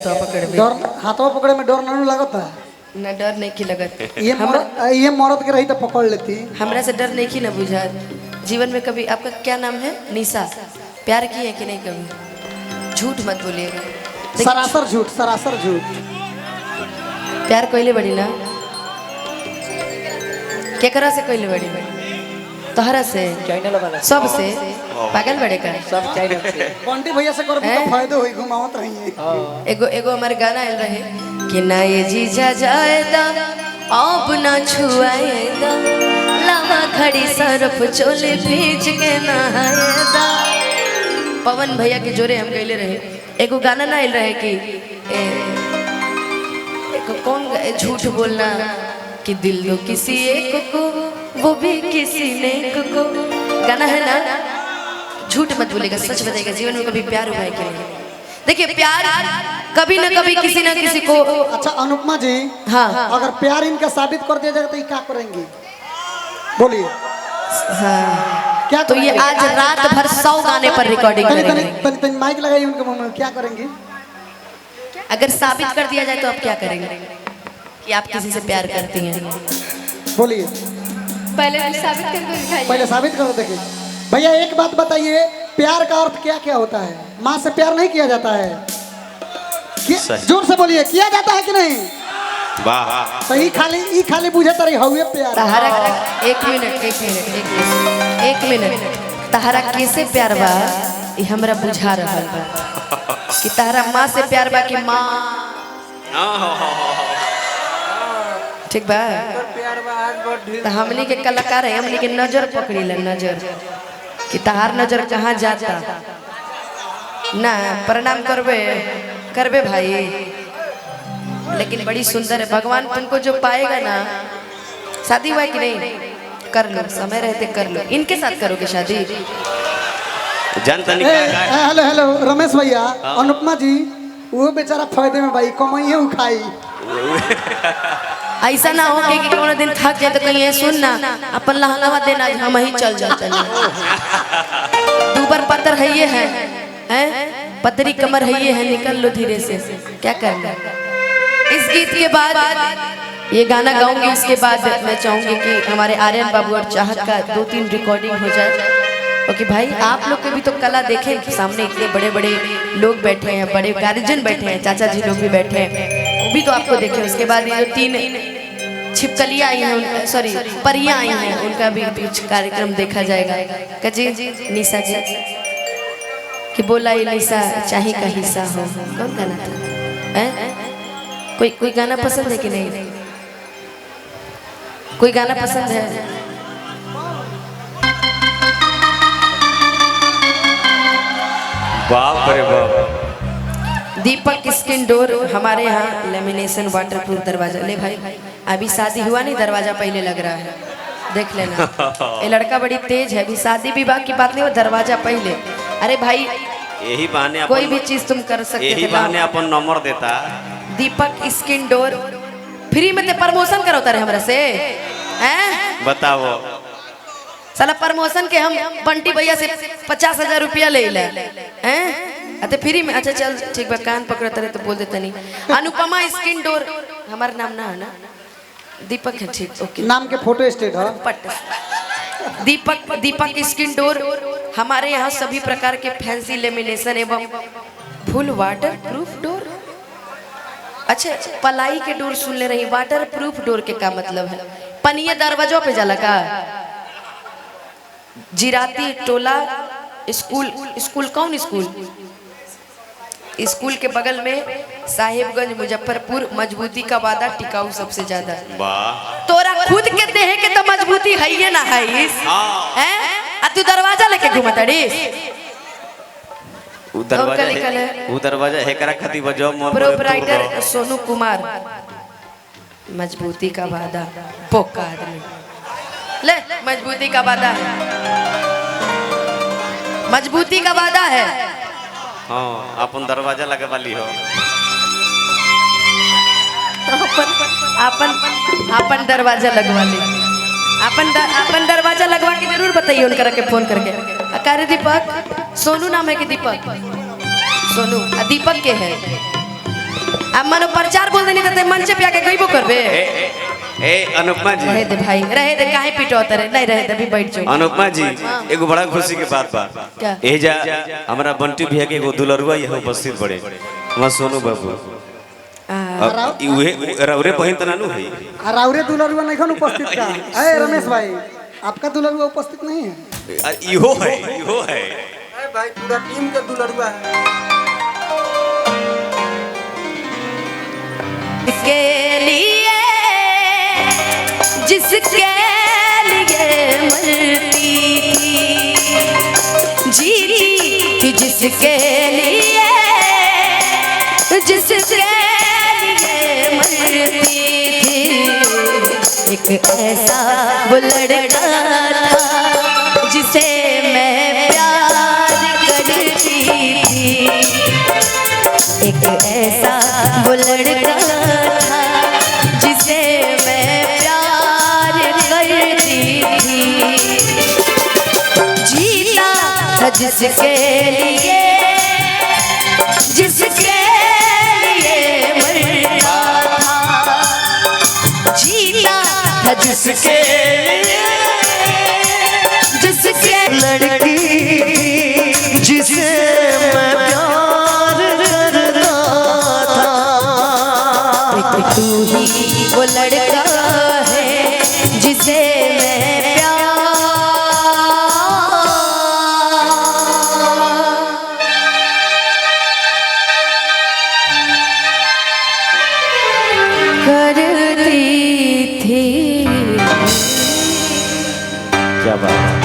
तो पकड़ में डर हाथों पकड़े में डर नहीं लगता न डर नहीं की लगत ये मरद के रही तो पकड़ लेती। हमरा से डर नहीं की ना बुझा। जीवन में कभी आपका क्या नाम है? निशा। प्यार की है कि नहीं कभी? झूठ मत बोलिएगा। सरासर झूठ, सरासर झूठ। प्यार कोइले बड़ी ना केकरा से कोइले बड़ी तोहरा से सब से पागल बड़े का सब चैनल से बंटी भैया से कर तो फायदा होई घुमावत रही। एगो एगो हमारे गाना आयल रहे कि ना ये जीजा जाएदा अब ना छुआएदा लावा खड़ी सरफ चोले भीज के नहाएदा। पवन भैया के जोरे हम गईले रहे। एगो गाना ना आयल रहे कि कौन झूठ बोलना कि दिल दो किसी एक को वो भी किसी ने को गाना है ना। झूठ मत बोलेगा, सच बताएगा। जीवन में कभी प्यार हुआ है कि नहीं? देखिए प्यार कभी न कभी किसी न किसी को। अच्छा अनुपमा जी, हाँ अगर प्यार इनका साबित कर दिया जाएगा तो ये क्या करेंगी? बोलिए। हाँ क्या तो ये आज रात भर 100 गाने पर रिकॉर्डिंग करेंगे। तनी माइक लगाइए उनके मुंह में। क्या करेंगी अगर साबित कर दिया जाए तो आप क्या करेंगे कि आप किसी से प्यार करती हैं? बोलिए। पहले साबित कर दो दिखाइए। पहले साबित करो। देखिए भैया एक बात बताइए, प्यार का अर्थ क्या क्या होता है? माँ से प्यार नहीं किया जाता है? जोर से बोलिए, किया जाता है कि नहीं? वाह तो ई खाली बुझे तरी हउए प्यार। तहारा एक मिनट तहारा कैसे प्यार बा ये हमरा बुझा रहल बा कि तहारा माँ से प्यार बा कि माँ ठीक बा। तो हमनी के कलाकार है, हमनी के नजर पकड़ी ले नजर कि तहार नजर कहाँ जाता ना। प्रणाम करबे करबे भाई, लेकिन बड़ी सुंदर है। भगवान तुमको जो पाएगा ना। शादी हुआ है कि नहीं? कर लो, समय रहते कर लो। इनके साथ करोगे शादी? हेलो हेलो रमेश भैया, अनुपमा जी वो बेचारा फायदे में भाई कमाइए उखाई। ऐसा ना हो कि कोनो दिन थक जाए तो कहीं सुन ना अपन लहंगावा देना हम ही चल जाते हैं। दूबर पत्थर है ये है पतरी कमर है ये है, निकल लो धीरे से। क्या करना? इस गीत के बाद ये गाना गाऊंगी, उसके बाद मैं चाहूंगी कि हमारे आर्यन बाबू और चाहत का 2-3 रिकॉर्डिंग हो जाए। ओके भाई, आप लोग के भी तो कला देखें। सामने इतने बड़े बड़े लोग बैठे हैं, बड़े गार्जियन बैठे हैं, चाचा जी लोग भी बैठे हैं, वो भी तो आपको देखें। उसके बाद ये 3 छिपकलियाँ आई हैं, सॉरी परियाँ आई हैं, उनका भी कुछ कार्यक्रम देखा जाएगा। कजी निशा जी कि बोला ये निशा चाहे का हिस्सा हो। कौन गाना था? कोई गाना पसंद है कि नहीं? कोई गाना पसंद है? बाप रे बाप। दीपक स्किन डोर हमारे यहाँ लेमिनेशन वाटरप्रूफ दरवाजा। ले भाई अभी शादी हुआ नहीं, दरवाजा पहले लग रहा है, देख लेना। ये लड़का बड़ी तेज है, अभी शादी विवाह की बात नहीं, वो दरवाजा पहले। अरे भाई यही बहाने कोई भी चीज तुम कर सकते यही बहाने अपन नंबर देता। दीपक स्किन डोर फ्री में प्रमोशन करो तारे हमरा से हैं? बताओ साला प्रमोशन के हम बंटी भैया से 50,000 रुपया ले ले हैं? अते फ्री में। अच्छा चल ठीक बा, कान पकड़ तारे तो बोल देता नहीं। अनुपमा स्किन डोर हमारा नाम ना है ना, दीपक है। ठीक ओके, नाम के फोटो स्टेट है पट दीपक स्किन डोर हमारे यहाँ सभी प्रकार के फैंसी लेमिनेशन एवं फुल वाटर प्रूफ डोर। अच्छा पलाई के डोर सुन ले रही, वाटर प्रूफ डोर के का मतलब है? पनिया दरवाजों पे जाला का? जिराती टोला स्कूल कौन स्कूल के बगल में साहिबगंज मुजफ्फरपुर। मजबूती का वादा टिकाऊ सबसे ज्यादा। तोरा खुद के देह के तो मजबूती है ये ना है हैं? तू दरवाजा लेके घूमताड़ी? दरवाजा हेकरा खती बजो मोर प्रोपराइटर सोनू कुमार। मजबूती का वादा पोका आदमी ले। मजबूती का वादा है, मजबूती का वादा है। हाँ अपन दरवाजा लगे वाली हो। अपन दरवाजा लगवा ली। अपन दरवाजा लगवा के जरूर बताइए उनका के फोन करके। अकारे दीपक सोनू नाम है कि दीपक? सोनू दीपक के है अब मनो प्रचार बोल देनी तो मंच पे आके गईबो करबे। ए अनुपमा जी, रहे दे भाई, रहे दे, काहे पिटो तरे, नहीं रहे दे, भी बैठ जाओ। अनुपमा जी एगो बड़ा खुशी के बात बा। क्या? एजा हमरा बंटी भैया के एगो दुलरुआ यहाँ उपस्थित बड़े, वहाँ सोनू बाबू। अब उहे रौरे बहन त नानू है। राउरे दुलरुआ नहीं खन उपस्थित का। अरे रमेश भाई, आपका दुलरुआ उपस्थित नहीं है? इहो है, इहो है। भाई पूरा टीम का दुलरुआ है। के लिए जिसके लिए मरती जीती थी, जिसके लिए मरती थी। एक ऐसा वो लड़का था जिसे मैं प्यार करती थी। एक ऐसा वो लड़का था जिसे मैं प्यार करती थी। जीता था जिसके लिए मरता था। जीता था जिसके लड़की जिसे मैं प्यार करता था। तू ही वो लड़का है जिसे मैं प्यार करती थी। क्या बात है।